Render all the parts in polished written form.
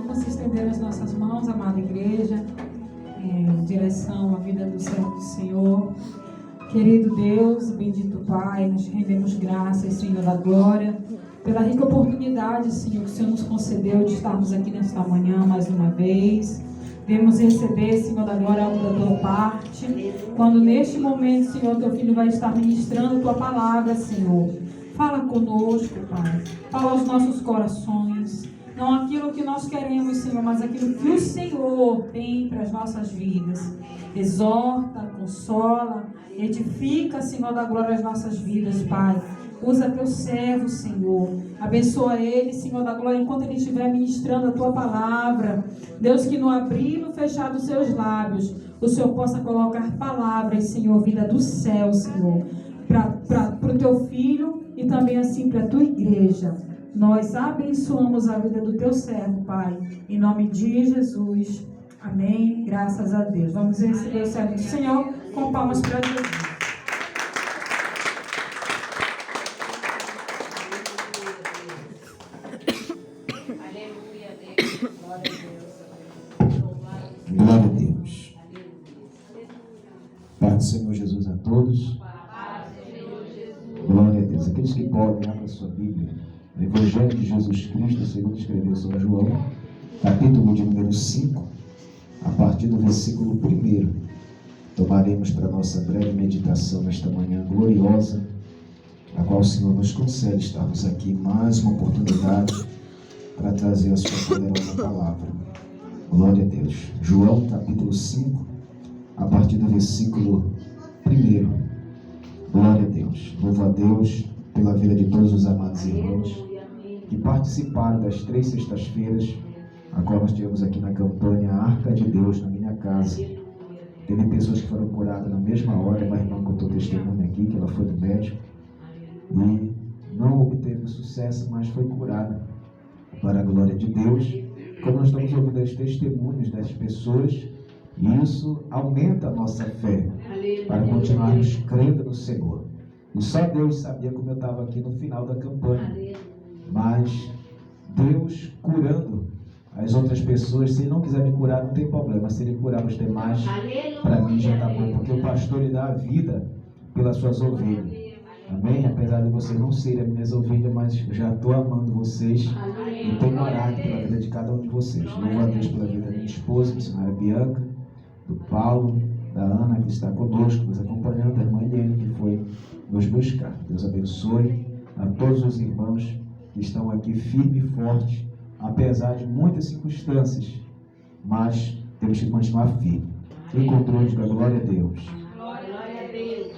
Vamos estender as nossas mãos, amada igreja, em direção à vida do servo do Senhor. Querido Deus, bendito Pai, nós rendemos graças, Senhor da glória, pela rica oportunidade, Senhor, que o Senhor nos concedeu de estarmos aqui nesta manhã mais uma vez. Devemos receber, Senhor da glória, algo da tua parte. Quando neste momento, Senhor, teu filho vai estar ministrando a tua palavra, Senhor. Fala conosco, Pai. Fala aos nossos corações. Não aquilo que nós queremos, Senhor, mas aquilo que o Senhor tem para as nossas vidas. Exorta, consola, edifica, Senhor da glória, as nossas vidas, Pai. Usa teu servo, Senhor. Abençoa ele, Senhor da glória, enquanto ele estiver ministrando a tua palavra. Deus, que no abrir e no fechar dos seus lábios, o Senhor possa colocar palavras, Senhor, vinda do céu, Senhor, para o teu filho e também assim para a tua igreja. Nós abençoamos a vida do teu servo, Pai, em nome de Jesus. Amém. Graças a Deus. Vamos receber o servo do Senhor com palmas para Jesus. Glória a Deus. Paz do Senhor Jesus a todos. Glória a Deus. Aqueles que podem, abra a sua Bíblia. O Evangelho de Jesus Cristo, segundo escreveu São João, capítulo de número 5, a partir do versículo 1. Tomaremos para nossa breve meditação nesta manhã gloriosa, a qual o Senhor nos concede estarmos aqui mais uma oportunidade para trazer a sua poderosa palavra. Glória a Deus. João capítulo 5, a partir do versículo 1. Glória a Deus. Louvo a Deus pela vida de todos os amados irmãos que participaram das 3 sextas-feiras, a qual nós tivemos aqui na campanha Arca de Deus na minha casa. Teve pessoas que foram curadas na mesma hora. Uma irmã contou testemunho aqui que ela foi do médico e não obteve sucesso, mas foi curada para a glória de Deus. Como nós estamos ouvindo os testemunhos das pessoas, isso aumenta a nossa fé para continuarmos crendo no Senhor. E só Deus sabia como eu estava aqui no final da campanha. Mas Deus curando as outras pessoas, se Ele não quiser me curar, não tem problema. Se Ele curar os demais, para mim já está bom. Porque o pastor, ele dá a vida pelas suas ovelhas. Amém? Apesar de vocês não serem as minhas ovelhas, mas já estou amando vocês e tenho orado pela vida de cada um de vocês. Louvo a Deus pela vida da minha esposa, a missionária Bianca, do Paulo, da Ana, que está conosco, nos acompanhando, da irmã Helene, que foi nos buscar. Deus abençoe a todos os irmãos que estão aqui firme e forte, apesar de muitas circunstâncias, mas temos que continuar firme. Encontrou de glória a Deus.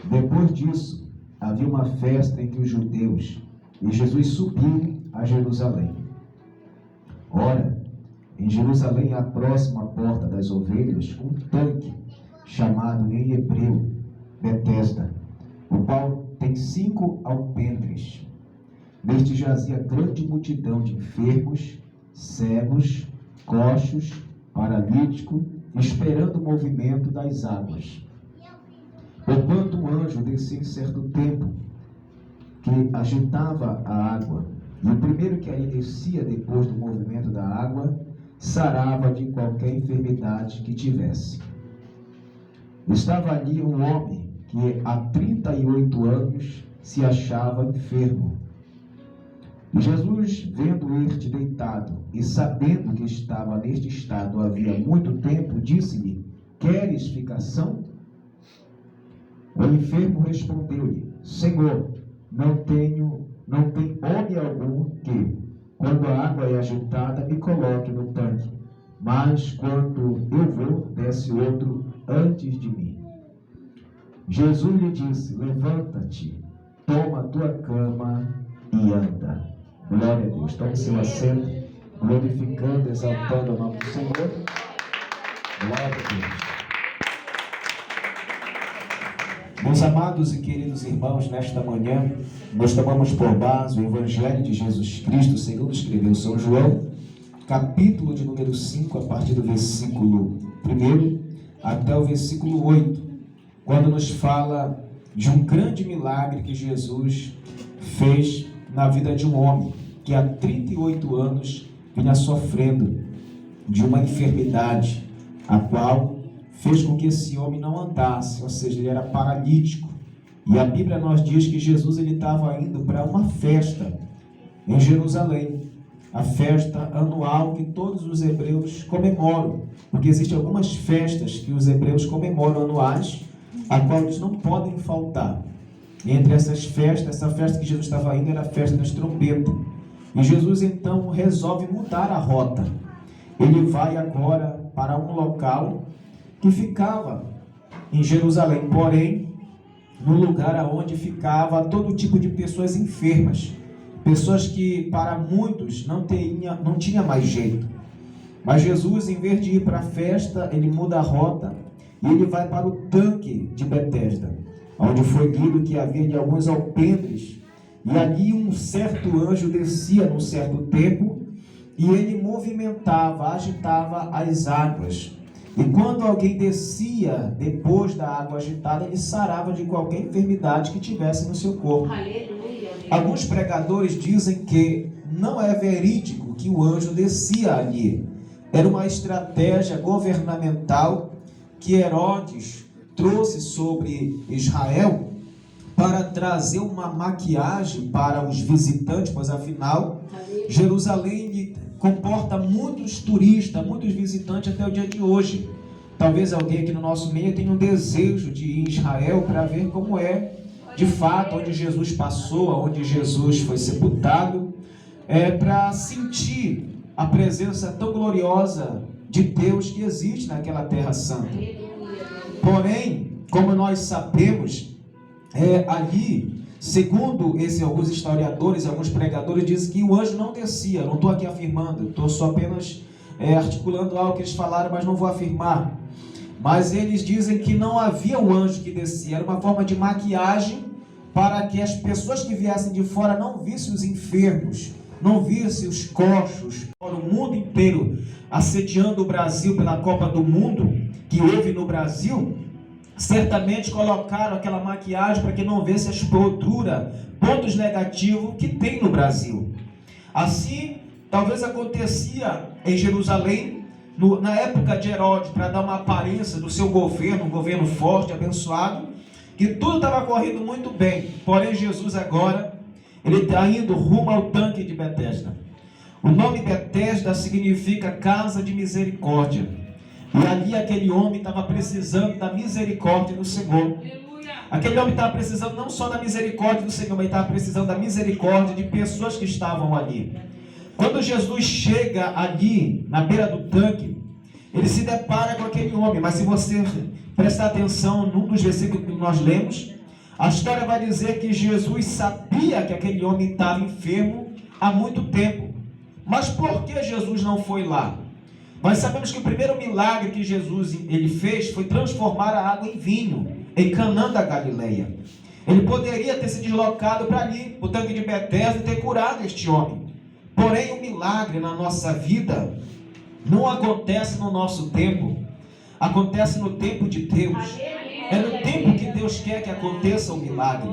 Depois disso, havia uma festa entre os judeus e Jesus subiu a Jerusalém. Ora, em Jerusalém, à próxima porta das ovelhas, um tanque, chamado em hebreu Betesda, o qual tem 5 alpendres. Neste jazia grande multidão de enfermos, cegos, coxos, paralíticos, esperando o movimento das águas. Porquanto um anjo descia em certo tempo, que agitava a água, e o primeiro que ali descia depois do movimento da água, sarava de qualquer enfermidade que tivesse. Estava ali um homem que há 38 anos se achava enfermo. E Jesus, vendo este deitado e sabendo que estava neste estado havia muito tempo, disse-lhe: queres ficação? O enfermo respondeu-lhe: Senhor, não tem homem algum que, quando a água é agitada, me coloque no tanque, mas quando eu vou, desce outro antes de mim. Jesus lhe disse: levanta-te, toma a tua cama e anda. Glória a Deus. Tome seu assento, glorificando, exaltando o nome do Senhor. Glória a Deus. Meus amados e queridos irmãos, nesta manhã, nós tomamos por base o Evangelho de Jesus Cristo, segundo escreveu São João, capítulo de número 5, a partir do versículo 1 até o versículo 8, quando nos fala de um grande milagre que Jesus fez na vida de um homem que há 38 anos vinha sofrendo de uma enfermidade, a qual fez com que esse homem não andasse, ou seja, ele era paralítico. E a Bíblia nos diz que Jesus ele estava indo para uma festa em Jerusalém, a festa anual que todos os hebreus comemoram, porque existem algumas festas que os hebreus comemoram anuais, a qual eles não podem faltar. Entre essas festas, essa festa que Jesus estava indo era a festa das trombetas. E Jesus então resolve mudar a rota. Ele vai agora para um local que ficava em Jerusalém, porém, no lugar onde ficava todo tipo de pessoas enfermas. Pessoas que para muitos não tinha mais jeito. Mas Jesus, em vez de ir para a festa, ele muda a rota e ele vai para o tanque de Betesda, onde foi lido que havia de alguns alpendres, e ali um certo anjo descia num certo tempo, e ele movimentava, agitava as águas. E quando alguém descia depois da água agitada, ele sarava de qualquer enfermidade que tivesse no seu corpo. Aleluia. Alguns pregadores dizem que não é verídico que o anjo descia ali. Era uma estratégia governamental que Herodes trouxe sobre Israel para trazer uma maquiagem para os visitantes, pois afinal, Jerusalém comporta muitos turistas, muitos visitantes até o dia de hoje. Talvez alguém aqui no nosso meio tenha um desejo de ir em Israel para ver como é, de fato, onde Jesus passou, onde Jesus foi sepultado, para sentir a presença tão gloriosa de Deus que existe naquela terra santa. Porém, como nós sabemos, ali, segundo alguns historiadores, alguns pregadores, dizem que o anjo não descia. Não estou aqui afirmando, estou só apenas articulando algo que eles falaram, mas não vou afirmar. Mas eles dizem que não havia um anjo que descia, era uma forma de maquiagem para que as pessoas que viessem de fora não vissem os enfermos, não vissem os coxos. O mundo inteiro assediando o Brasil pela Copa do Mundo que houve no Brasil, certamente colocaram aquela maquiagem para que não visse as poduras, pontos negativos que tem no Brasil. Assim, talvez acontecia em Jerusalém, na época de Herodes, para dar uma aparência do seu governo, um governo forte, abençoado, que tudo estava correndo muito bem. Porém, Jesus agora, ele está indo rumo ao tanque de Betesda. O nome Betesda significa casa de misericórdia. E ali aquele homem estava precisando da misericórdia do Senhor. Aquele homem estava precisando não só da misericórdia do Senhor, mas estava precisando da misericórdia de pessoas que estavam ali. Quando Jesus chega ali, na beira do tanque, ele se depara com aquele homem. Mas se você prestar atenção num dos versículos que nós lemos, a história vai dizer que Jesus sabia que aquele homem estava enfermo há muito tempo. Mas por que Jesus não foi lá? Nós sabemos que o primeiro milagre que Jesus ele fez foi transformar a água em vinho, em Canaã da Galileia. Ele poderia ter se deslocado para ali, para o tanque de Betesda, e ter curado este homem. Porém, o milagre na nossa vida não acontece no nosso tempo, acontece no tempo de Deus. É no tempo que Deus quer que aconteça o milagre.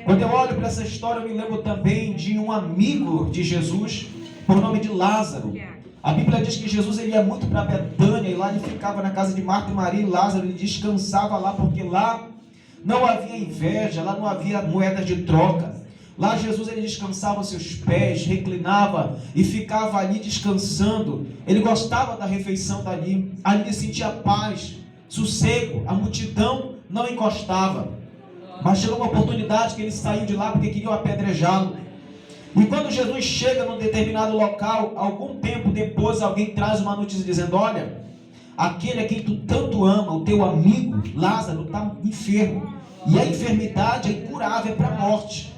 Quando eu olho para essa história, eu me lembro também de um amigo de Jesus, por nome de Lázaro. A Bíblia diz que Jesus ele ia muito para Betânia, e lá ele ficava na casa de Marta e Maria, e Lázaro ele descansava lá, porque lá não havia inveja, lá não havia moedas de troca. Lá Jesus ele descansava aos seus pés, reclinava e ficava ali descansando. Ele gostava da refeição dali, ali ele sentia paz, sossego, a multidão não encostava. Mas chegou uma oportunidade que ele saiu de lá porque queriam apedrejá-lo. E quando Jesus chega num determinado local, algum tempo depois alguém traz uma notícia dizendo: olha, aquele a quem tu tanto ama, o teu amigo Lázaro, está enfermo. E a enfermidade é incurável, é para a morte.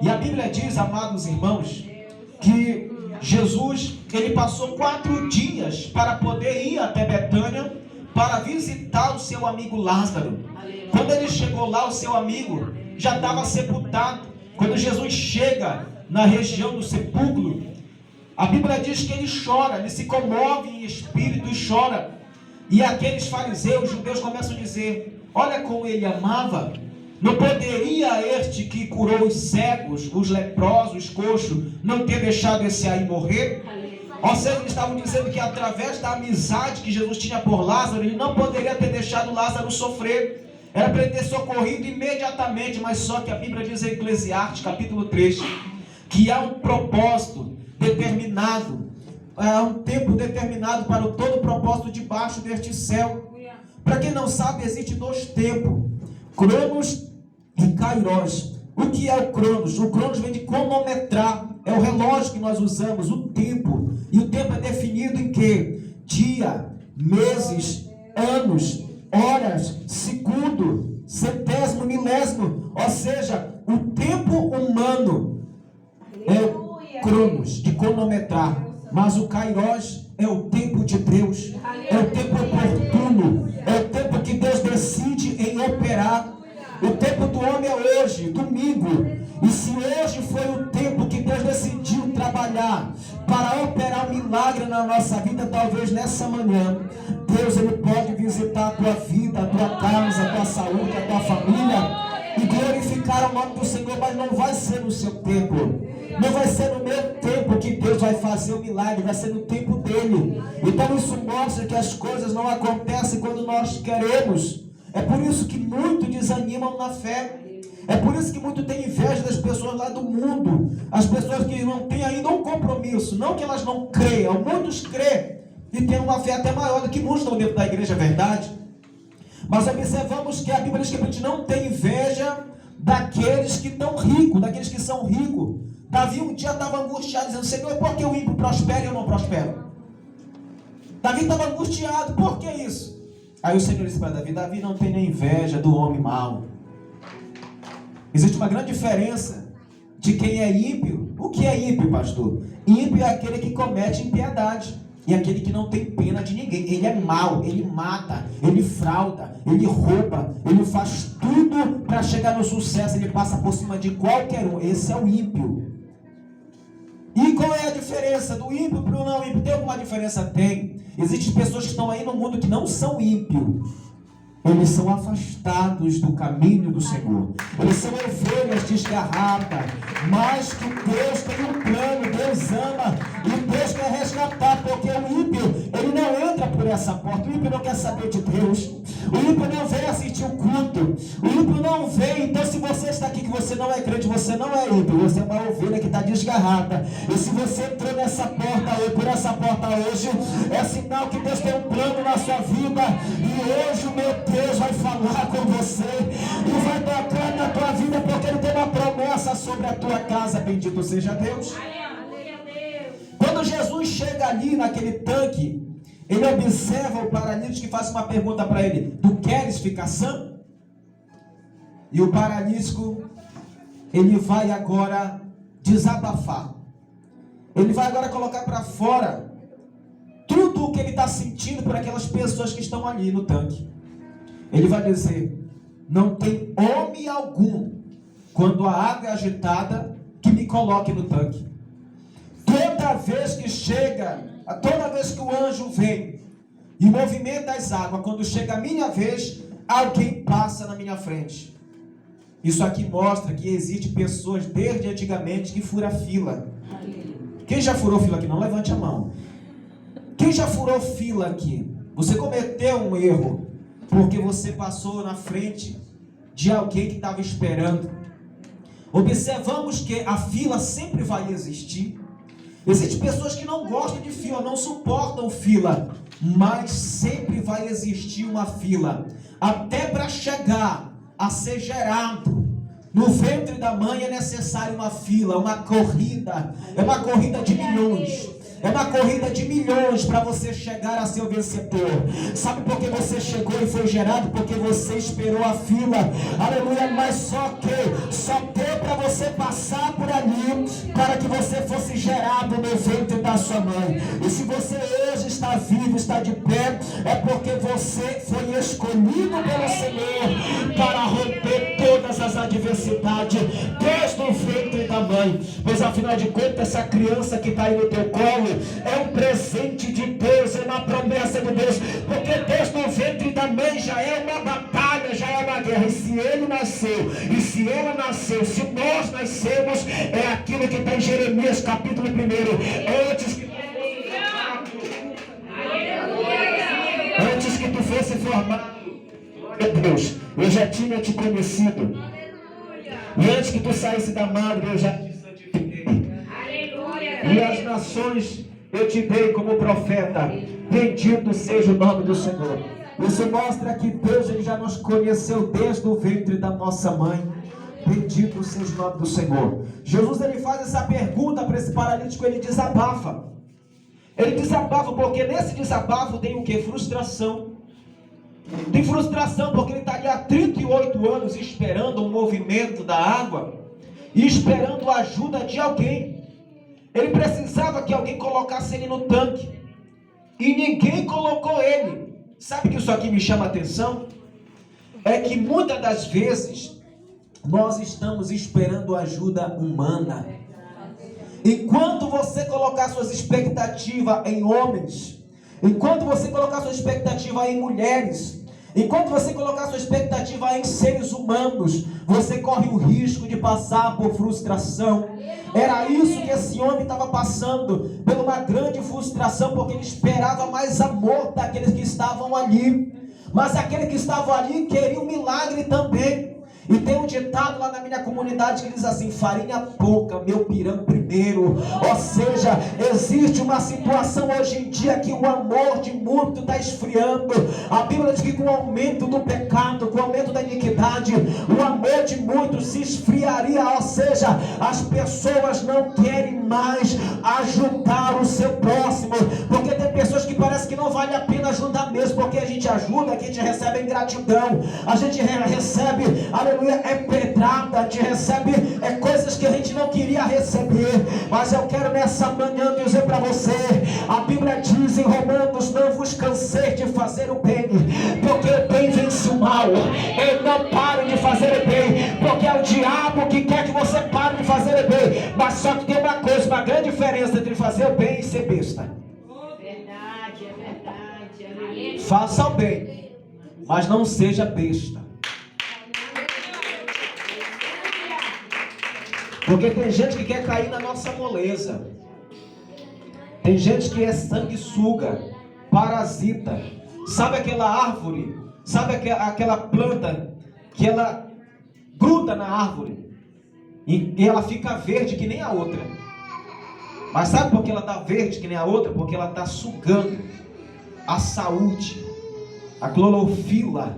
E a Bíblia diz, amados irmãos, que Jesus ele passou 4 dias para poder ir até Betânia para visitar o seu amigo Lázaro. Quando ele chegou lá, o seu amigo já estava sepultado. Quando Jesus chega na região do sepulcro, a Bíblia diz que ele chora, ele se comove em espírito e chora. E aqueles fariseus, judeus, começam a dizer: olha como ele amava. Não poderia este que curou os cegos, os leprosos, os coxos, não ter deixado esse aí morrer? Ou seja, eles estavam dizendo que através da amizade que Jesus tinha por Lázaro, ele não poderia ter deixado Lázaro sofrer. Era para ele ter socorrido imediatamente, mas só que a Bíblia diz em Eclesiastes, capítulo 3, que há um propósito determinado, há um tempo determinado para o todo propósito debaixo deste céu. Para quem não sabe, existe 2 tempos, Cronos e Kairos. O que é o Cronos? O Cronos vem de cronometrar, é o relógio que nós usamos, o tempo. E o tempo é definido em quê? Dia, meses, anos, horas, segundo, centésimo, milésimo. Ou seja, o tempo humano é o Cronos, de cronometrar. Mas o Kairos é o tempo de Deus, é o tempo oportuno, é o tempo que Deus decide em operar. O tempo do homem é hoje, domingo. E se hoje foi o tempo que Deus decidiu trabalhar para operar um milagre na nossa vida, talvez nessa manhã, Deus ele pode visitar a tua vida, a tua casa, a tua saúde, a tua família e glorificar o nome do Senhor, mas não vai ser no seu tempo. Não vai ser no meu tempo que Deus vai fazer o milagre, vai ser no tempo dele. Então isso mostra que as coisas não acontecem quando nós queremos. É por isso que muitos desanimam na fé. É por isso que muitos têm inveja das pessoas lá do mundo. As pessoas que não têm ainda um compromisso. Não que elas não creiam, muitos creem e têm uma fé até maior do que muitos estão dentro da igreja, é verdade. Mas observamos que a Bíblia diz que a gente não tem inveja daqueles que estão ricos, daqueles que são ricos. Davi um dia estava angustiado, dizendo: Senhor, por que o ímpio prospera e eu não prospero? Davi estava angustiado, por que isso? Aí o Senhor disse para Davi: Davi, não tenha inveja do homem mau. Existe uma grande diferença de quem é ímpio. O que é ímpio, pastor? Ímpio é aquele que comete impiedade. E aquele que não tem pena de ninguém. Ele é mau, ele mata, ele frauda, ele rouba, ele faz tudo para chegar no sucesso, ele passa por cima de qualquer um. Esse é o ímpio. E qual é a diferença do ímpio para o não ímpio? Tem alguma diferença? Tem. Existem pessoas que estão aí no mundo que não são ímpios. Eles são afastados do caminho do Senhor. Eles são ovelhas desgarradas. Mas que Deus tem um plano, Deus ama e Deus quer resgatar, porque o ímpio, ele não entra por essa porta. O ímpio não quer saber de Deus. O ímpio não vem assistir o culto. O ímpio não vem. Então, se você está aqui que você não é crente, você não é ímpio. Você é uma ovelha que está desgarrada. E se você entrou nessa porta ou por essa porta hoje, é sinal que Deus tem um plano na sua vida. E hoje o meu Deus vai falar com você e vai tocar na tua vida, porque Ele tem uma promessa sobre a tua casa. Bendito seja Deus. Quando Jesus chega ali naquele tanque, ele observa o paralítico e faz uma pergunta para ele: tu queres ficar sã? E o paralítico, ele vai agora desabafar. Ele vai agora colocar para fora tudo o que ele está sentindo por aquelas pessoas que estão ali no tanque. Ele vai dizer: não tem homem algum, quando a água é agitada, que me coloque no tanque. Toda vez que chega, toda vez que o anjo vem e movimenta as águas, quando chega a minha vez, alguém passa na minha frente. Isso aqui mostra que existe pessoas desde antigamente que furam fila. Quem já furou fila aqui? Não levante a mão. Quem já furou fila aqui? Você cometeu um erro porque você passou na frente de alguém que estava esperando. Observamos que a fila sempre vai existir. Existem pessoas que não gostam de fila, não suportam fila, mas sempre vai existir uma fila, até para chegar a ser gerado no ventre da mãe é necessário uma fila, uma corrida. É uma corrida de milhões. É uma corrida de milhões para você chegar a ser o vencedor. Sabe por que você chegou e foi gerado? Porque você esperou a fila. Aleluia. Mas só deu para você passar por ali para que você fosse gerado no ventre da sua mãe. E se você hoje está vivo, está de pé, é porque você foi escolhido pelo Senhor para romper todas as adversidades desde o ventre da mãe. Pois afinal de contas, essa criança que está aí no teu colo é um presente de Deus, é uma promessa de Deus, porque Deus no ventre da mãe já é uma batalha, já é uma guerra. E se ele nasceu, e se ela nasceu, se nós nascemos, é aquilo que está em Jeremias capítulo 1, antes que formado, glória a Deus, eu já tinha te conhecido. E antes que tu saísse da madre, eu já te santifiquei. E as nações eu te dei como profeta. Bendito seja o nome do Senhor. Isso mostra que Deus, ele já nos conheceu desde o ventre da nossa mãe. Bendito seja o nome do Senhor. Jesus, ele faz essa pergunta para esse paralítico, ele desabafa. Ele desabafa porque nesse desabafo tem o que? Frustração. Tem frustração porque ele está ali há 38 anos esperando um movimento da água e esperando a ajuda de alguém. Ele precisava que alguém colocasse ele no tanque e ninguém colocou ele. Sabe que isso aqui me chama a atenção? É que muitas das vezes nós estamos esperando ajuda humana. Enquanto você colocar suas expectativas em homens, enquanto você colocar sua expectativa em mulheres, enquanto você colocar sua expectativa em seres humanos, você corre o risco de passar por frustração. Era isso que esse homem estava passando, por uma grande frustração, porque ele esperava mais amor daqueles que estavam ali. Mas aquele que estava ali queria um milagre também. E tem um ditado lá na minha comunidade que diz assim: farinha pouca, meu pirão primeiro. Ou seja, existe uma situação hoje em dia que o amor de muito está esfriando. A Bíblia diz que com o aumento do pecado, com o aumento da iniquidade, o amor de muitos se esfriaria. Ou seja, as pessoas não querem mais ajudar o seu próximo, porque tem pessoas que parece que não vale a pena ajudar mesmo, porque a gente ajuda, que a gente recebe ingratidão, a gente recebe, aleluia, é pedrada, a gente recebe coisas que a gente não queria receber. Mas eu quero nessa manhã dizer para você, a Bíblia diz em Romanos: não vos canseis de fazer o bem, porque o bem vence o mal. Eu não paro de fazer o bem, porque é o diabo que quer que você pare de fazer o bem. Mas só que tem uma coisa, uma grande diferença entre fazer o bem e ser besta. Verdade, é verdade. Faça o bem, mas não seja besta. Porque tem gente que quer cair na nossa moleza. Tem gente que é sanguessuga, parasita. Sabe aquela árvore? Sabe aquela planta que ela gruda na árvore e ela fica verde que nem a outra. Mas sabe por que ela está verde que nem a outra? Porque ela está sugando a saúde, a clorofila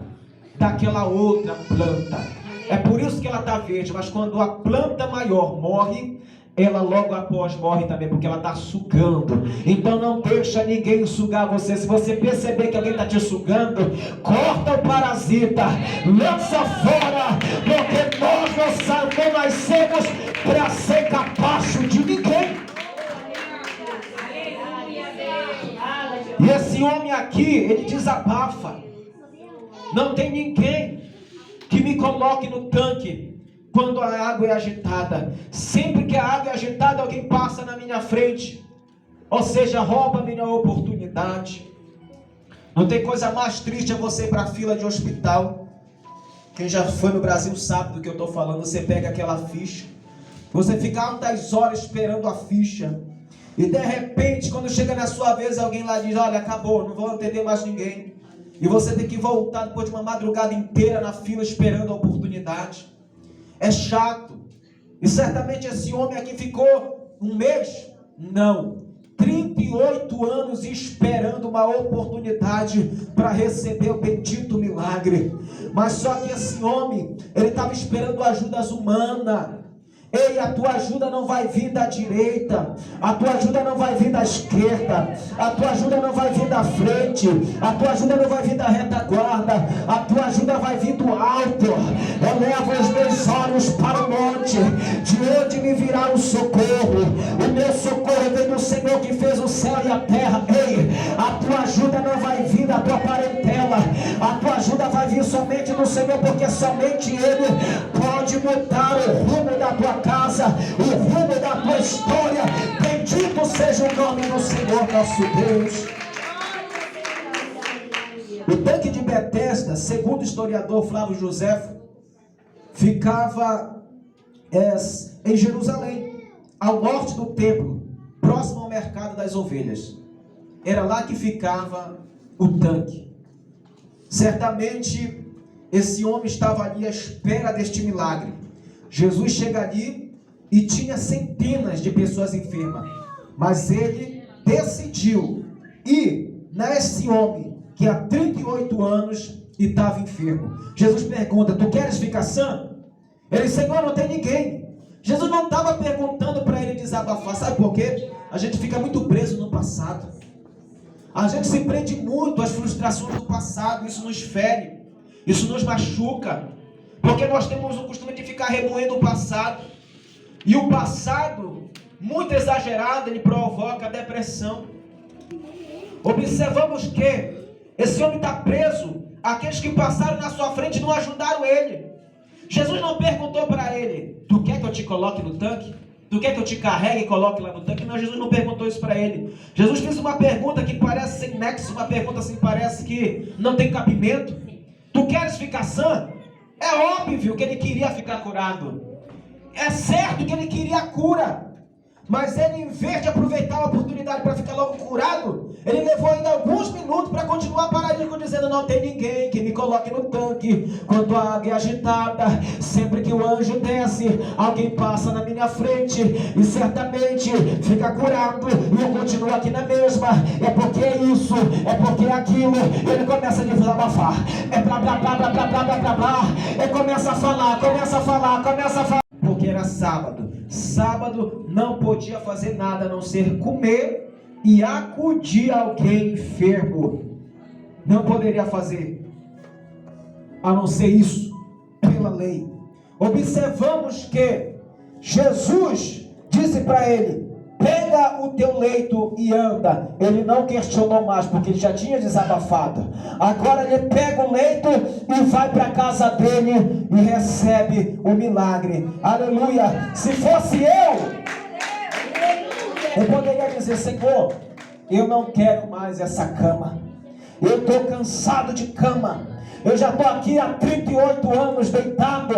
daquela outra planta. É por isso que ela está verde. Mas quando a planta maior morre, ela logo após morre também, porque ela está sugando. Então não deixa ninguém sugar você. Se você perceber que alguém está te sugando, corta o parasita, lança fora, porque nós não nascemos para ser capacho de ninguém. E esse homem aqui, ele desabafa: não tem ninguém que me coloque no tanque quando a água é agitada. Sempre que a água é agitada, alguém passa na minha frente, ou seja, rouba a minha oportunidade. Não tem coisa mais triste, é você ir para a fila de hospital. Quem já foi no Brasil sabe do que eu estou falando. Você pega aquela ficha, você fica altas horas esperando a ficha, e de repente, quando chega na sua vez, alguém lá diz: olha, acabou, não vou atender mais ninguém. E você tem que voltar depois de uma madrugada inteira na fila esperando a oportunidade. É chato. E certamente esse homem aqui ficou um mês? Não. 38 anos esperando uma oportunidade para receber o bendito milagre. Mas só que esse homem, ele estava esperando ajudas humanas. Ei, a tua ajuda não vai vir da direita, a tua ajuda não vai vir da esquerda, a tua ajuda não vai vir da frente, a tua ajuda não vai vir da retaguarda, a tua ajuda vai vir do alto. Eu levo os meus olhos para o monte, de onde me virá o socorro. O meu socorro vem do Senhor que fez o céu e a terra. Ei, a tua ajuda não vai vir da tua parentela, a tua ajuda vai vir somente do Senhor, porque somente Ele pode mudar o rumo da tua casa, o rumo da tua história. Bendito seja o nome do Senhor nosso Deus. O tanque de Betesda, segundo o historiador Flávio Joséfo, ficava em Jerusalém, ao norte do templo, próximo ao mercado das ovelhas. Era lá que ficava o tanque. Certamente esse homem estava ali à espera deste milagre. Jesus chega ali e tinha centenas de pessoas enfermas, mas ele decidiu ir nesse homem que há 38 anos estava enfermo. Jesus pergunta: tu queres ficar sã? Ele disse: Senhor, não tem ninguém. Jesus não estava perguntando para ele desabafar. Sabe por quê? A gente fica muito preso no passado. A gente se prende muito às frustrações do passado. Isso nos fere, isso nos machuca, porque nós temos o costume de ficar remoendo o passado. E o passado, muito exagerado, ele provoca depressão. Observamos que esse homem está preso. Aqueles que passaram na sua frente não ajudaram ele. Jesus não perguntou para ele: tu quer que eu te coloque no tanque? Tu quer que eu te carregue e coloque lá no tanque? Não, Jesus não perguntou isso para ele. Jesus fez uma pergunta que parece sem nexo, uma pergunta assim, parece que não tem cabimento. Tu queres ficar sã? É óbvio que ele queria ficar curado. É certo que ele queria a cura. Mas ele, em vez de aproveitar a oportunidade para ficar logo curado, ele levou ainda alguns minutos para continuar paralítico, dizendo: não tem ninguém que me coloque no tanque. Quando a água é agitada, sempre que o anjo desce, alguém passa na minha frente e certamente fica curado, e eu continuo aqui na mesma. É porque é isso, é porque é aquilo. Ele começa a desabafar. É blá blá blá blá blá blá blá blá blá. Ele começa a falar. Porque era sábado. Sábado não podia fazer nada a não ser comer e acudir alguém enfermo. Não poderia fazer a não ser isso, pela lei. Observamos que Jesus disse para ele: pega o teu leito e anda. Ele não questionou mais, porque ele já tinha desabafado. Agora ele pega o leito e vai para a casa dele e recebe o milagre. Aleluia! Se fosse eu poderia dizer: Senhor, eu não quero mais essa cama. Eu estou cansado de cama. Eu já estou aqui há 38 anos deitado.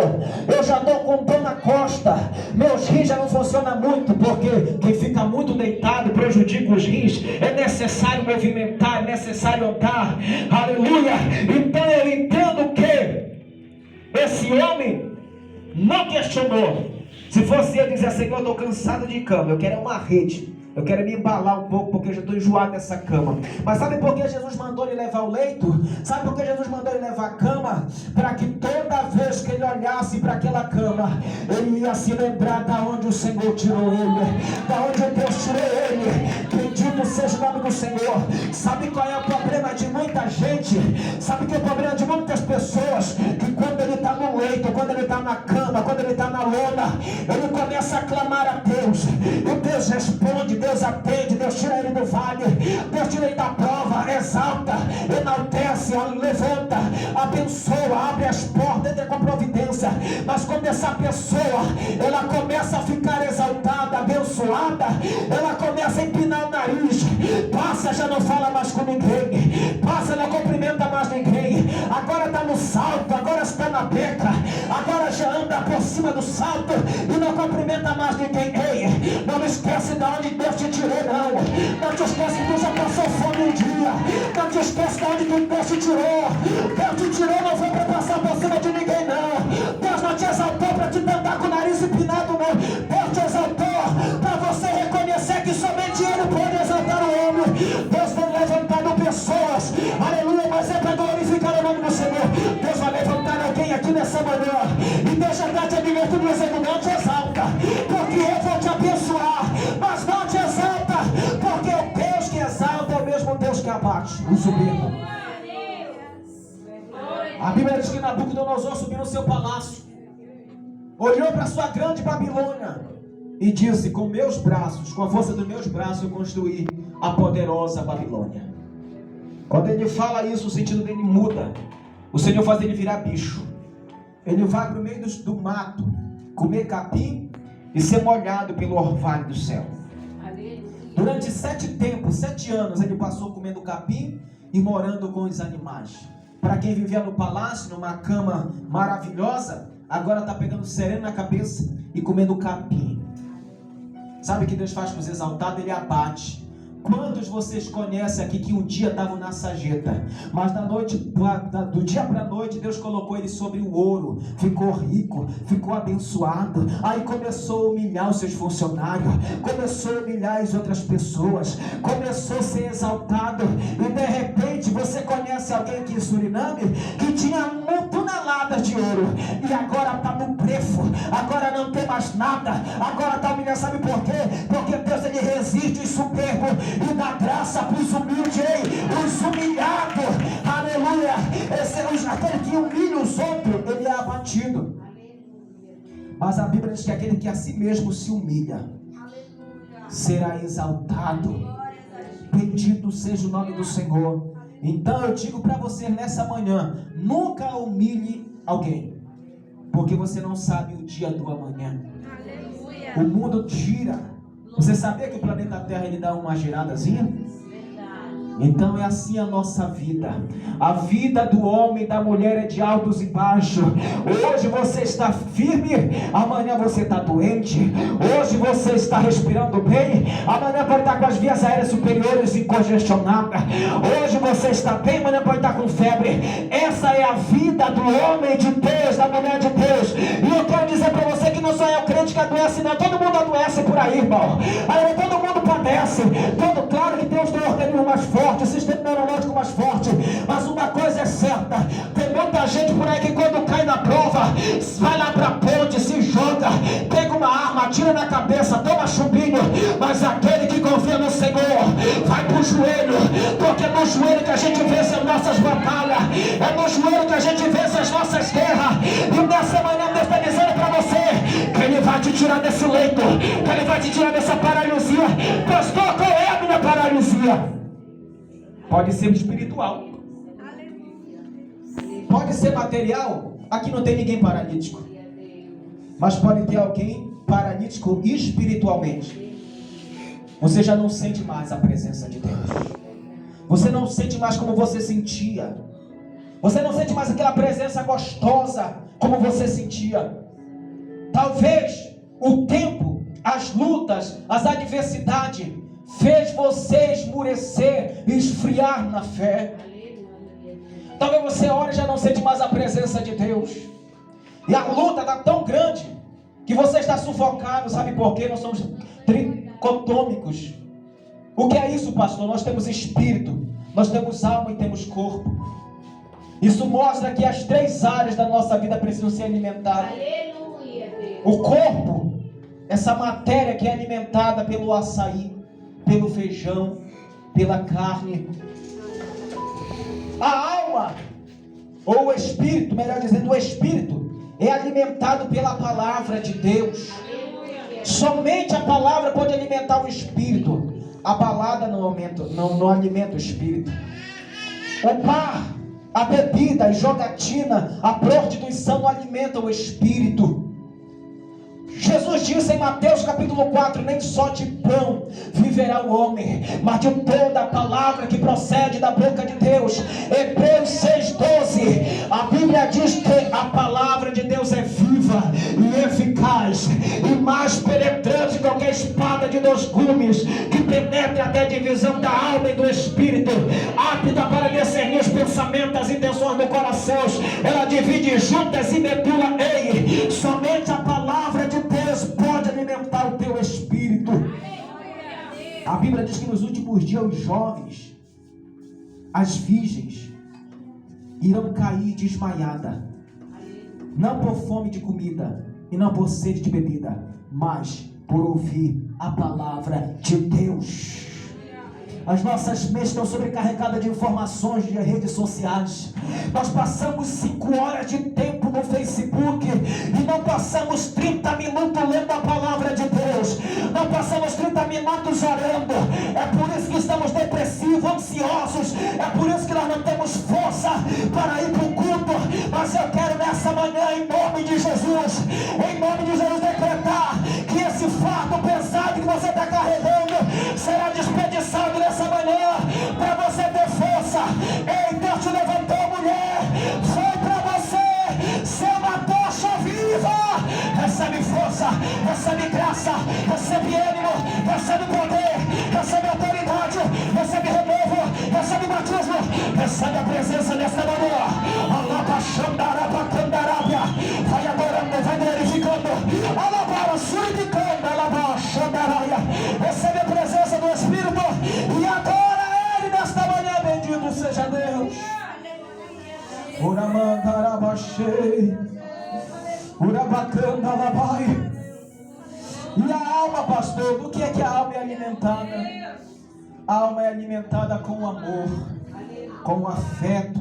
Eu já estou com dor na costa. Meus rins já não funcionam muito, porque quem fica muito deitado prejudica os rins. É necessário movimentar, é necessário andar. Aleluia! Então eu entendo que esse homem não questionou. Se fosse eu dizer: Senhor, eu estou cansado de cama, eu quero uma rede. Eu quero me embalar um pouco, porque eu já estou enjoado dessa cama. Mas sabe por que Jesus mandou ele levar o leito? Sabe por que Jesus mandou ele levar a cama? Para que toda vez que ele olhasse para aquela cama, ele ia se lembrar da onde o Senhor tirou ele, da onde Deus tirou ele. Bendito seja o nome do Senhor. Sabe qual é o problema de muita gente? Sabe que é o problema de muitas pessoas? Que quando ele está no leito, quando ele está na cama, quando ele está na lona, ele começa a clamar a Deus. E Deus responde, Deus atende, Deus tira ele do vale, Deus tira ele da prova, exalta, enaltece, levanta, abençoa, abre as portas, entra com providência. Mas quando essa pessoa, ela começa a ficar exaltada, abençoada, ela começa a empinar o nariz, passa, já não fala mais com ninguém, passa, não cumprimenta mais ninguém, agora está no salto, agora está na beca, agora já anda por cima do salto e não cumprimenta mais ninguém. Ei, não esquece de onde Deus te tirou, não. Não te esquece que tu já passou fome um dia. Não te esquece de onde Deus te tirou. Deus te tirou, não foi para passar por cima de ninguém, não. Deus não te exaltou para te andar com o nariz empinado, não. Deus te exaltou para você reconhecer que somente Ele pode exaltar o homem. Deus vai levantando pessoas, aleluia, mas é para glorificar o nome do Senhor. Deus vai levantar alguém aqui nessa manhã, e Deus já está te advertindo, dizendo: não te exalta, porque eu vou te abençoar, mas não te exalta, porque o Deus que exalta é o mesmo Deus que abate o soberbo. A Bíblia diz que Nabucodonosor subiu no seu palácio, olhou para sua grande Babilônia e disse: com meus braços, com a força dos meus braços, eu construí a poderosa Babilônia. Quando ele fala isso, o sentido dele muda. O Senhor faz ele virar bicho. Ele vai para o meio do mato, comer capim e ser molhado pelo orvalho do céu. Durante 7 anos ele passou comendo capim e morando com os animais. Para quem vivia no palácio, numa cama maravilhosa, agora está pegando sereno na cabeça e comendo capim. Sabe o que Deus faz com os exaltados? Ele abate. Quantos vocês conhecem aqui que um dia estavam na sarjeta, mas do dia para a noite Deus colocou ele sobre o ouro, ficou rico, ficou abençoado, aí começou a humilhar os seus funcionários, começou a humilhar as outras pessoas, começou a ser exaltado, e de repente você conhece alguém aqui em Suriname que tinha 1 tonelada de ouro, e agora está no brefo, agora não tem mais nada, agora está humilhando. Sabe por quê? Porque Deus ele resiste os soberbos e dá graça para os humildes, os humilhados, aleluia. Aquele que humilha os outros, ele é abatido. Mas a Bíblia diz que aquele que a si mesmo se humilha será exaltado. Bendito seja o nome do Senhor. Então eu digo para você nessa manhã: nunca humilhe alguém, porque você não sabe o dia do amanhã. O mundo gira. Você sabia que o planeta Terra ele dá uma giradazinha? Então é assim a nossa vida. A vida do homem e da mulher é de altos e baixos. Hoje você está firme, amanhã você está doente. Hoje você está respirando bem, amanhã pode estar com as vias aéreas superiores e congestionadas. Hoje você está bem, amanhã pode estar com febre. Essa é a vida do homem de Deus, da mulher de Deus. E eu quero dizer para você que não só é o crente que adoece, não. Todo mundo adoece por aí, irmão. Aí todo mundo padece. Claro que Deus tem um organismo mais forte, sistema neurológico mais forte, mas uma coisa é certa: tem muita gente por aí que quando cai na prova, vai lá pra ponte, se joga, pega uma arma, atira na cabeça, toma chumbinho. Mas aquele que confia no Senhor vai pro joelho, porque é no joelho que a gente vence as nossas batalhas, é no joelho que a gente vence as nossas guerras. E nessa manhã Deus está dizendo para você que Ele vai te tirar desse leito, que Ele vai te tirar dessa paralisia. Pastor, qual é a minha paralisia? Pode ser espiritual, pode ser material. Aqui não tem ninguém paralítico, mas pode ter alguém paralítico espiritualmente. Você já não sente mais a presença de Deus, você não sente mais como você sentia, você não sente mais aquela presença gostosa como você sentia. Talvez o tempo, as lutas, as adversidades fez você esmurecer, esfriar na fé. Talvez você ore e já não sente mais a presença de Deus, e a luta está tão grande que você está sufocado. Sabe por quê? Nós somos tricotômicos. O que é isso, pastor? Nós temos espírito, nós temos alma e temos corpo. Isso mostra que as 3 áreas da nossa vida precisam ser alimentadas. O corpo, essa matéria que é alimentada pelo açaí, pelo feijão, pela carne. A alma, ou o espírito, melhor dizendo, o espírito é alimentado pela palavra de Deus. Somente a palavra pode alimentar o espírito. A balada não alimenta o espírito. O bar, a bebida, a jogatina, a prostituição não alimentam o espírito. Jesus disse em Mateus capítulo 4: nem só de pão viverá o homem, mas de toda a palavra que procede da boca de Deus. Hebreus 6:12, a Bíblia diz que a palavra de Deus é viva e eficaz, e mais penetrante que qualquer espada de 2 gumes, que penetra até a divisão da alma e do espírito, apta para discernir os pensamentos, as intenções do coração. Ela divide juntas e medula. Ei, somente a palavra de Deus pode alimentar o teu espírito. A Bíblia diz que nos últimos dias os jovens, as virgens, irão cair desmaiadas, não por fome de comida e não por sede de bebida, mas por ouvir a palavra de Deus. As nossas mentes estão sobrecarregadas de informações de redes sociais. Nós passamos 5 horas de tempo no Facebook e não passamos 30 minutos lendo a palavra de Deus. Não passamos 30 minutos orando. É por isso que estamos depressivos, ansiosos. É por isso que nós não temos força para ir para o culto. Mas eu quero nessa manhã, em nome de Jesus, decretar que esse fardo pesado que você está carregando será desperdiçado nessa manhã, para você ter força. Ei, Deus te levantou, mulher. Foi para você ser uma tocha viva. Recebe força, recebe graça, recebe ânimo, recebe poder, recebe autoridade. Recebe a presença desta manhã. Vai adorando, vai glorificando. Recebe a presença do Espírito e adora Ele nesta manhã. Bendito seja Deus. E a alma, pastor, do que é que a alma é alimentada? A alma é alimentada com amor, com afeto,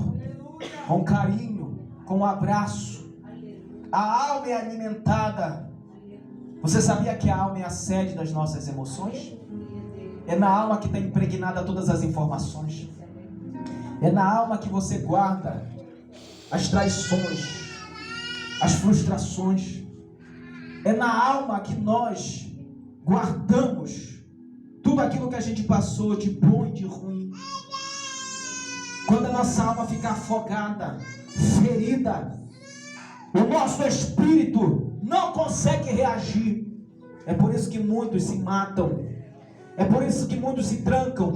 com carinho, com abraço. A alma é alimentada. Você sabia que a alma é a sede das nossas emoções? É na alma que está impregnada todas as informações. É na alma que você guarda as traições, as frustrações. É na alma que nós guardamos tudo aquilo que a gente passou de bom e de ruim. Quando a nossa alma fica afogada, ferida, o nosso espírito não consegue reagir. É por isso que muitos se matam. É por isso que muitos se trancam.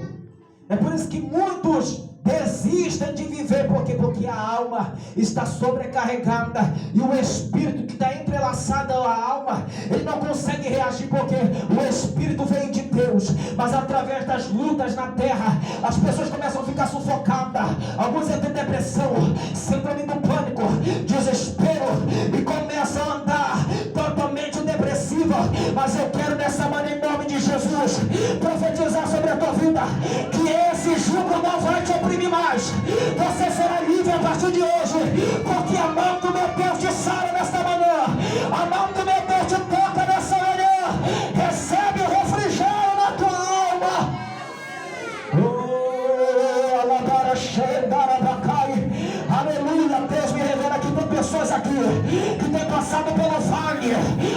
É por isso que muitos desistem de viver. Porque a alma está sobrecarregada. E o espírito que está entrelaçado à alma, ele não consegue reagir, porque o espírito veio de Deus. Mas através das lutas na terra, as pessoas começam a ficar sufocadas. Alguns entram em depressão, síndrome do pânico, desespero, e começam a andar totalmente depressiva. Mas eu quero nessa manhã, em nome de Jesus, profetizar sobre a tua vida que esse jugo não vai te oprimir mais. Você será livre a partir de hoje, porque a mão do meu Deus te sara nesta manhã. A mão do meu Deus te toca nessa manhã. Recebe o refrigério na tua alma. Aleluia. Deus me revela que tem pessoas aqui que têm passado pelo vale.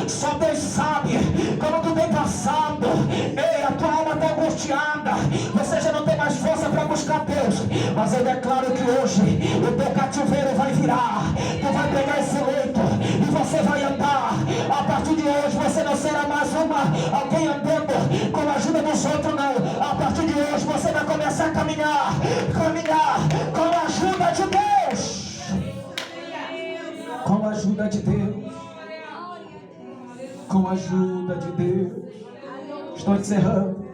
Só Deus sabe como tu tem passado. Ei, a tua alma está angustiada. Você já não tem mais força para buscar Deus. Mas eu declaro que hoje o teu cativeiro vai virar. Tu vai pegar esse leito e você vai andar. A partir de hoje você não será mais alguém andando com a ajuda dos outros, não. A partir de hoje você vai começar a caminhar com a ajuda de Deus. Com a ajuda de Deus. Com a ajuda de Deus. Estou encerrando.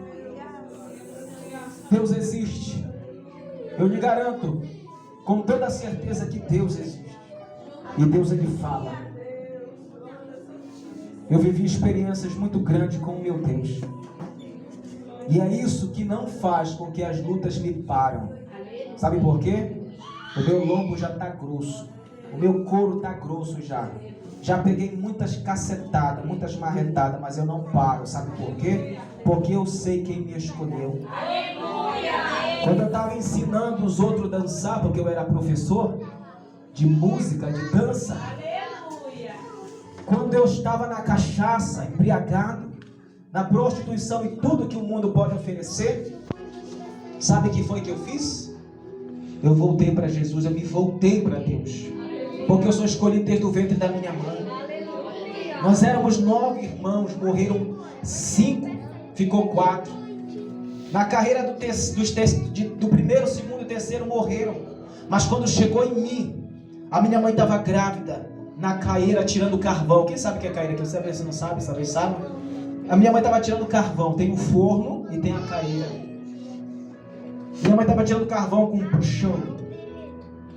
Deus existe. Eu lhe garanto com toda certeza que Deus existe. E Deus, Ele fala. Eu vivi experiências muito grandes com o meu Deus. E é isso que não faz com que as lutas me param. Sabe por quê? O meu lombo já está grosso. O meu couro está grosso já. Já peguei muitas cacetadas, muitas marretadas, mas eu não paro. Sabe por quê? Porque eu sei quem me escolheu. Quando eu estava ensinando os outros a dançar, porque eu era professor de música, de dança. Quando eu estava na cachaça, embriagado, na prostituição e tudo que o mundo pode oferecer, sabe o que foi que eu fiz? Eu voltei para Jesus, eu me voltei para Deus. Porque eu sou escolhido desde o ventre da minha mãe. Nós éramos 9 irmãos, morreram 5, ficou 4. Na carreira do primeiro, segundo e terceiro morreram. Mas quando chegou em mim, a minha mãe estava grávida, na caeira tirando carvão. Quem sabe o que é caeira? Quem sabe, se não sabe, sabe? A minha mãe estava tirando carvão. Tem o forno e tem a caeira. Minha mãe estava tirando carvão com um puxão.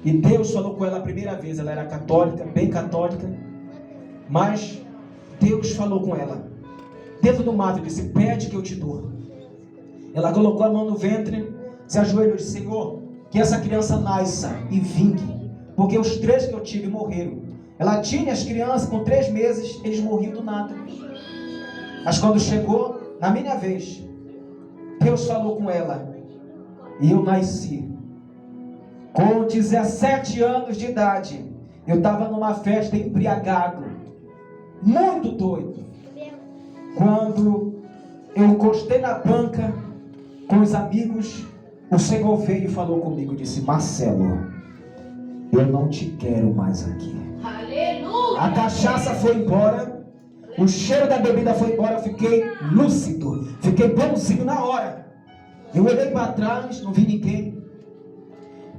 E Deus falou com ela a primeira vez. Ela era católica, bem católica. Mas Deus falou com ela dentro do mato, disse: pede que eu te dou. Ela colocou a mão no ventre, se ajoelhou e disse: Senhor, que essa criança nasça e vingue. Porque os 3 que eu tive morreram. Ela tinha as crianças, com 3 meses eles morriam do nada. Mas quando chegou na minha vez, Deus falou com ela e eu nasci. Com 17 anos de idade, eu estava numa festa embriagado, muito doido. Quando eu encostei na banca com os amigos, o Senhor veio e falou comigo, disse: Marcelo, eu não te quero mais aqui. Aleluia! A cachaça foi embora, o cheiro da bebida foi embora, eu fiquei lúcido, fiquei bonzinho na hora. Eu olhei para trás, não vi ninguém.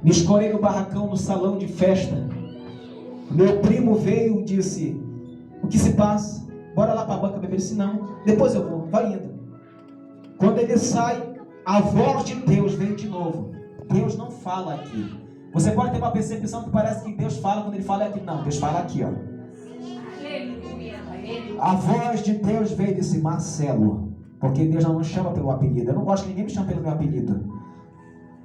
Me escorei no barracão, no salão de festa. Meu primo veio e disse: o que se passa? Bora lá para a banca beber. Eu disse: não, depois eu vou, vai indo. Quando ele sai, a voz de Deus vem de novo. Deus não fala aqui. Você pode ter uma percepção que parece que Deus fala quando ele fala aqui. Não, Deus fala aqui, ó. A voz de Deus veio e disse: Marcelo. Porque Deus não me chama pelo apelido. Eu não gosto que ninguém me chame pelo meu apelido,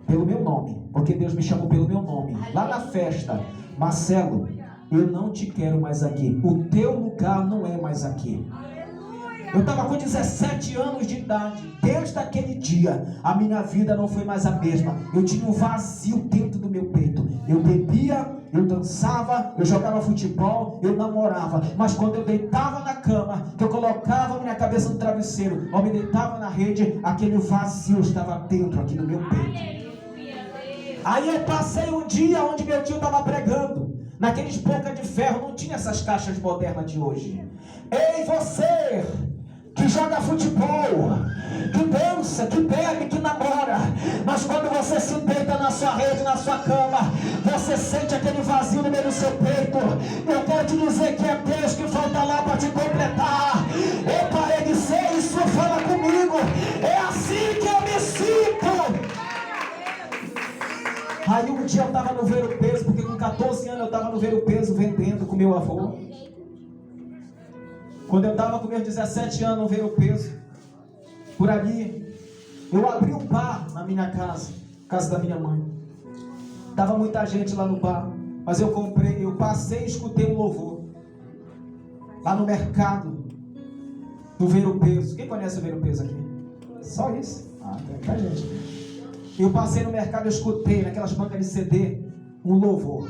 pelo meu nome, porque Deus me chamou pelo meu nome. Lá na festa: Marcelo, eu não te quero mais aqui. O teu lugar não é mais aqui. Eu estava com 17 anos de idade. Desde aquele dia, a minha vida não foi mais a mesma. Eu tinha um vazio dentro do meu peito. Eu bebia, eu dançava, eu jogava futebol, eu namorava. Mas quando eu deitava na cama, que eu colocava a minha cabeça no travesseiro, ou me deitava na rede, aquele vazio estava dentro aqui do meu peito. Aí eu passei um dia onde meu tio estava pregando. Naqueles boca de ferro, não tinha essas caixas modernas de hoje. Ei, você que joga futebol, que dança, que bebe, que namora, mas quando você se deita na sua rede, na sua cama, você sente aquele vazio no meio do seu peito. Eu quero te dizer que é Deus que falta lá para te completar. Eu parei de ser, isso fala comigo. É assim que eu me sinto. Aí um dia eu estava no Ver o Peso, porque com 14 anos eu estava no Ver o Peso vendendo com meu avô. Quando eu estava com meus 17 anos no Ver o Peso, por ali, eu abri um bar na minha casa, casa da minha mãe. Tava muita gente lá no bar, mas eu passei e escutei um louvor. Lá no mercado do Ver o Peso. Quem conhece o Ver o Peso aqui? Só isso? Ah, tem muita gente. Eu passei no mercado, eu escutei naquelas bancas de CD um louvor.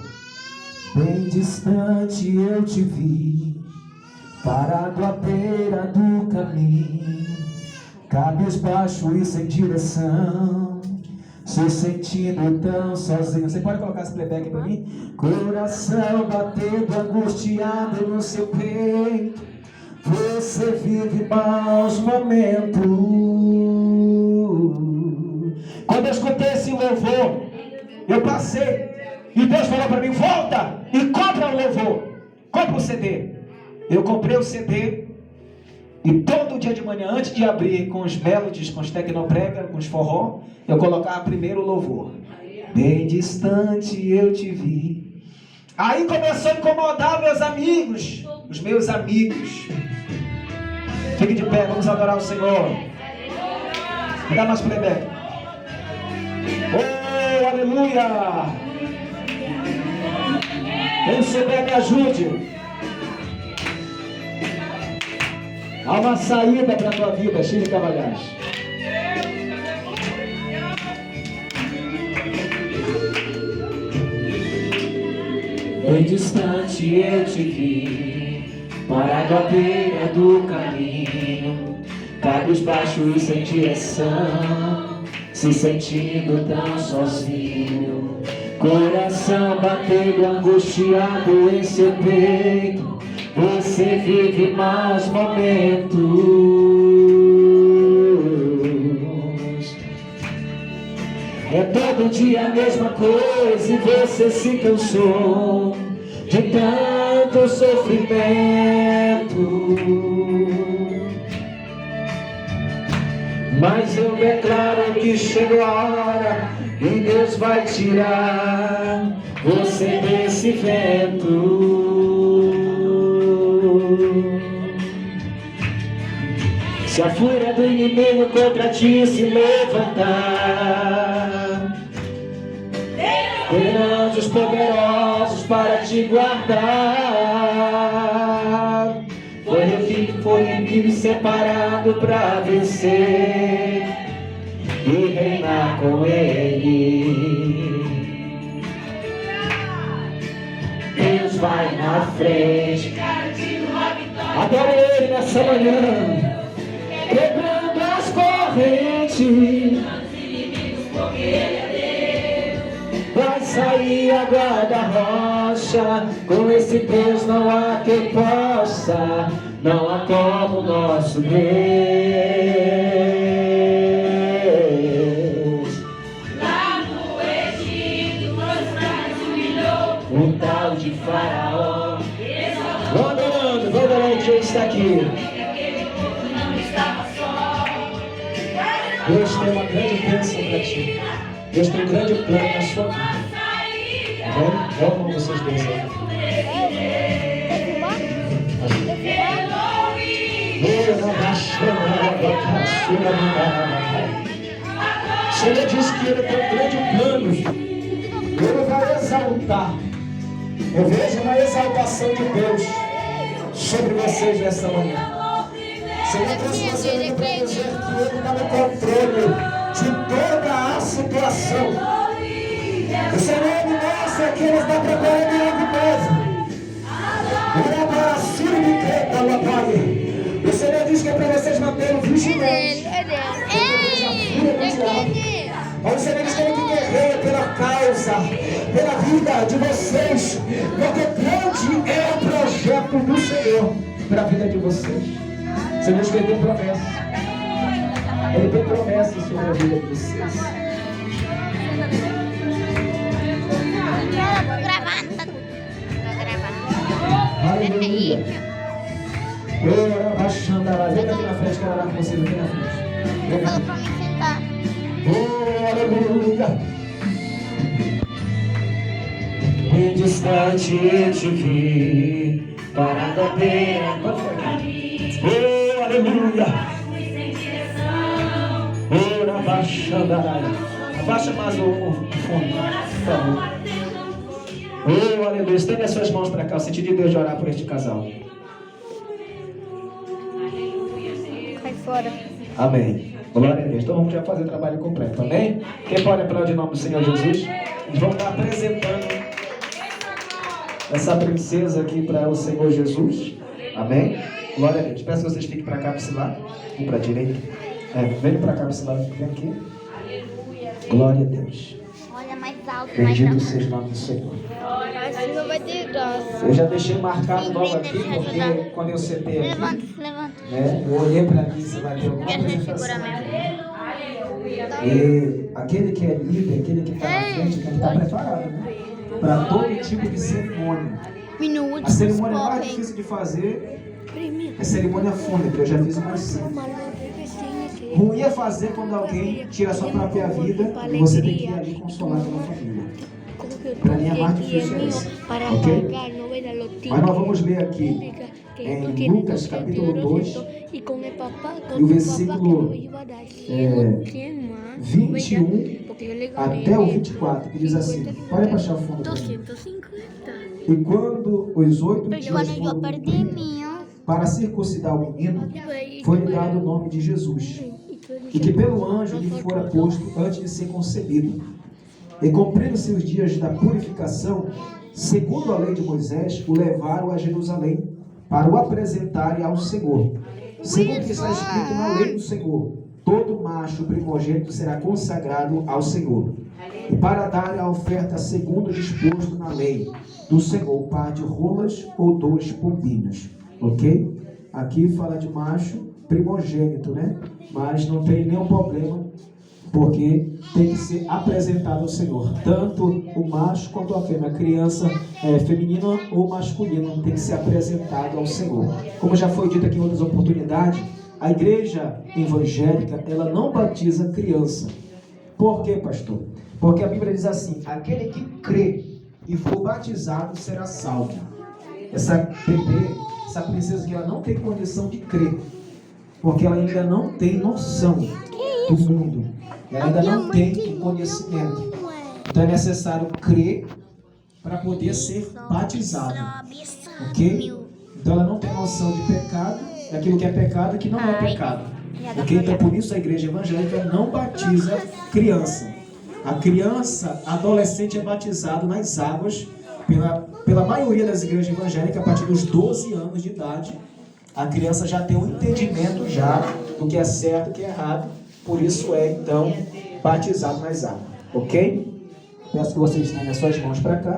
Bem distante eu te vi, parado à beira do caminho, cabisbaixo e sem direção, se sentindo tão sozinho. Você pode colocar esse playback para mim? Coração batendo angustiado no seu peito, você vive maus momentos. Quando eu escutei esse louvor, eu passei e Deus falou para mim: volta e compra o louvor, compra o CD. Eu comprei o CD e todo dia de manhã, antes de abrir com os melodies, com os tecnobrega, com os forró, eu colocava primeiro o louvor. Bem distante eu te vi. Aí começou a incomodar meus amigos, os meus amigos. Fique de pé, vamos adorar o Senhor. Me dá mais playback. Oh, aleluia! Quem souber, me ajude. Há uma saída para a tua vida, Chile Cavalhais. Bem distante eu te vi, parado à beira do caminho, cabisbaixo e sem direção, se sentindo tão sozinho, coração batendo angustiado em seu peito. Você vive maus momentos. É todo dia a mesma coisa e você se cansou de tanto sofrimento. Mas eu declaro que chegou a hora e Deus vai tirar você desse vento. Se a fúria do inimigo contra ti se levantar, tem anjos poderosos para te guardar. Foi em separado para vencer e reinar com Ele. Deus vai na frente, adoro Ele nessa manhã, quebrando as correntes. Vai sair a guarda-rocha, com esse Deus não há quem possa, não há como nosso Deus. Lá no Egito o tal de Faraó. Vou adorando que ele está aqui. Deus tem uma grande bênção para ti. Deus tem um grande plano na sua vida. Amém? Vamos vocês dois aí. O Senhor diz que Ele tem um grande plano. Ele vai exaltar. Eu vejo uma exaltação de Deus sobre vocês nessa manhã. Senhor, trouxe você aqui para dizer que Ele está no controle de toda a situação. O Senhor me mostra que Ele está preparando algo novo. Olha para a sua creta, meu Pai. O Senhor diz que é para vocês manterem vigilantes. O Senhor diz que Ele guerreia pela causa, pela vida de vocês. Porque grande é o projeto do Senhor para a vida de vocês. O Senhor diz que Ele tem promessa. Ele tem promessa sobre a vida de vocês. Aleluia. Baixando a vem aqui na frente, quero orar com você, vem na frente. Vem Falou pra mim sentar. Oh, aleluia. Bem distante eu te vi, parada à beira. Pode ficar aqui. Oh, aleluia. Oh, abaixando a área. Abaixa mais o fundo, por favor. Oh, aleluia. Estenda as suas mãos para cá. Eu senti de Deus de orar por este casal. Sai fora. Amém. Glória a Deus. Então vamos já fazer o trabalho completo. Amém? Quem pode aplaudir em nome do Senhor Jesus? Eles vão estar apresentando essa princesa aqui para o Senhor Jesus. Amém? Glória a Deus. Peço que vocês fiquem para cá, para esse lado. Um para a direita. Venham para cá, para esse lado. Vem aqui. Glória a Deus. Olha mais alto, Bendito seja o nome do Senhor. Assim não vai ter graça. Eu já deixei marcado logo aqui, porque quando eu sentei aqui, Levanta, levanta. né, eu olhei para mim se vai ter alguma Quer você segura apresentação. mesmo? E aquele que é líder, aquele que está na frente, tem que estar preparado, né? Para todo tipo de cerimônia. A cerimônia mais difícil de fazer é cerimônia fúnebre. Eu já fiz uma assim. Ruim é fazer quando alguém tira a sua própria vida e você tem que ir ali consolar aquela família. Para mim é mais difícil isso, ok? Mas nós vamos ler aqui em Lucas capítulo 2 e o versículo 21 até o 24, que diz assim, pode abaixar o fundo. 250. E quando os 8 dias Quando eu foram perdi cumpridos, minha. para circuncidar o menino, foi-lhe dado o nome de Jesus, e que pelo anjo lhe fora posto antes de ser concebido. E cumprindo-se os dias da purificação, segundo a lei de Moisés, o levaram a Jerusalém para o apresentarem ao Senhor. Segundo o que está escrito na lei do Senhor, todo macho primogênito será consagrado ao Senhor. E para dar a oferta segundo o disposto na lei do Senhor, par de rolas ou 2 pombinhos. Ok? Aqui fala de macho primogênito, né? Mas não tem nenhum problema, porque tem que ser apresentado ao Senhor. Tanto o macho quanto a fêmea, a criança feminina ou masculina, tem que ser apresentado ao Senhor. Como já foi dito aqui em outras oportunidades, a igreja evangélica, ela não batiza criança. Por quê, pastor? Porque a Bíblia diz assim, aquele que crê e for batizado será salvo. Essa bebê, essa princesa que ela não tem condição de crer, porque ela ainda não tem noção do mundo. Ela ainda não tem conhecimento. Então é necessário crer para poder ser batizado. Ok? Então ela não tem noção de pecado, daquilo que é pecado e que não é pecado. Ok? Então por isso a igreja evangélica não batiza criança. A criança, adolescente é batizado nas águas pela maioria das igrejas evangélicas a partir dos 12 anos de idade. A criança já tem um entendimento já do que é certo e o que é errado. Por isso é, então, batizado nas águas. Ok? Peço que vocês tenham as suas mãos para cá.